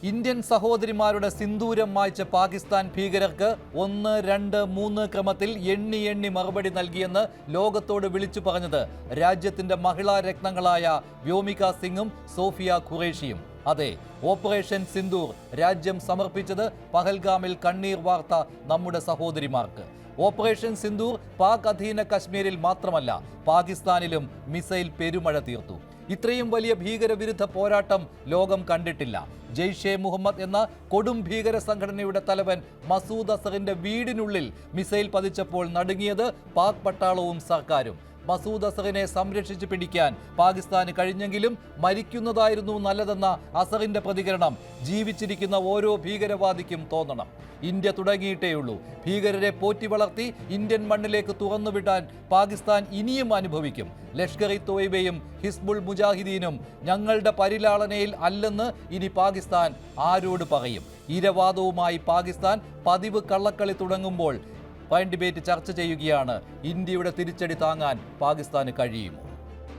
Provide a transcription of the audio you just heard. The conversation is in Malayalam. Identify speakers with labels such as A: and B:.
A: ഇന്ത്യൻ സഹോദരിമാരുടെ സിന്ദൂരം മായ്ച്ച പാകിസ്ഥാൻ ഭീകരർക്ക് 1, 2, 3 ക്രമത്തിൽ എണ്ണി മറുപടി നൽകിയെന്ന് ലോകത്തോട് വിളിച്ചു പറഞ്ഞത് രാജ്യത്തിന്റെ മഹിളാ രത്നങ്ങളായ വ്യോമിക സിംഗും സോഫിയ ഖുറേഷിയും. അതെ, ഓപ്പറേഷൻ സിന്ദൂർ രാജ്യം സമർപ്പിച്ചത് പഹൽഗാമിൽ കണ്ണീർ വാർത്ത നമ്മുടെ സഹോദരിമാർക്ക്. ഓപ്പറേഷൻ സിന്ദൂർ പാക് അധീന കശ്മീരിൽ മാത്രമല്ല, പാകിസ്ഥാനിലും മിസൈൽ പെരുമഴ തീർത്തു. ഇത്രയും വലിയ ഭീകരവിരുദ്ധ പോരാട്ടം ലോകം കണ്ടിട്ടില്ല. ജെയ്ഷെ മുഹമ്മദ് എന്ന കൊടും ഭീകര സംഘടനയുടെ തലവൻ മസൂദ് അസറിന്റെ വീടിനുള്ളിൽ മിസൈൽ പതിച്ചപ്പോൾ നടുങ്ങിയത് പാക് പട്ടാളവും സർക്കാരും. മസൂദ് അസറിനെ സംരക്ഷിച്ചു പിടിക്കാൻ പാകിസ്ഥാന് കഴിഞ്ഞെങ്കിലും മരിക്കുന്നതായിരുന്നു നല്ലതെന്ന അസറിന്റെ പ്രതികരണം ജീവിച്ചിരിക്കുന്ന ഓരോ ഭീകരവാദിക്കും തോന്നണം. ഇന്ത്യ തുടങ്ങിയിട്ടേയുള്ളൂ. ഭീകരരെ പോറ്റി വളർത്തി ഇന്ത്യൻ മണ്ണിലേക്ക് തുറന്നുവിടാൻ പാകിസ്ഥാൻ ഇനിയും അനുഭവിക്കും. ലഷ്കർ ഇ തോയ്ബയും ഹിസ്ബുൾ മുജാഹിദീനും ഞങ്ങളുടെ പരിലാളനയിൽ അല്ലെന്ന് ഇനി പാകിസ്ഥാൻ ആരോട് പറയും? ഇരവാദവുമായി പാകിസ്ഥാൻ പതിവ് കള്ളക്കളി തുടങ്ങുമ്പോൾ ഡിബേറ്റ് ചർച്ച ചെയ്യുകയാണ്. ഇന്ത്യയുടെ തിരിച്ചടി താങ്ങാൻ പാകിസ്ഥാന് കഴിയുമോ?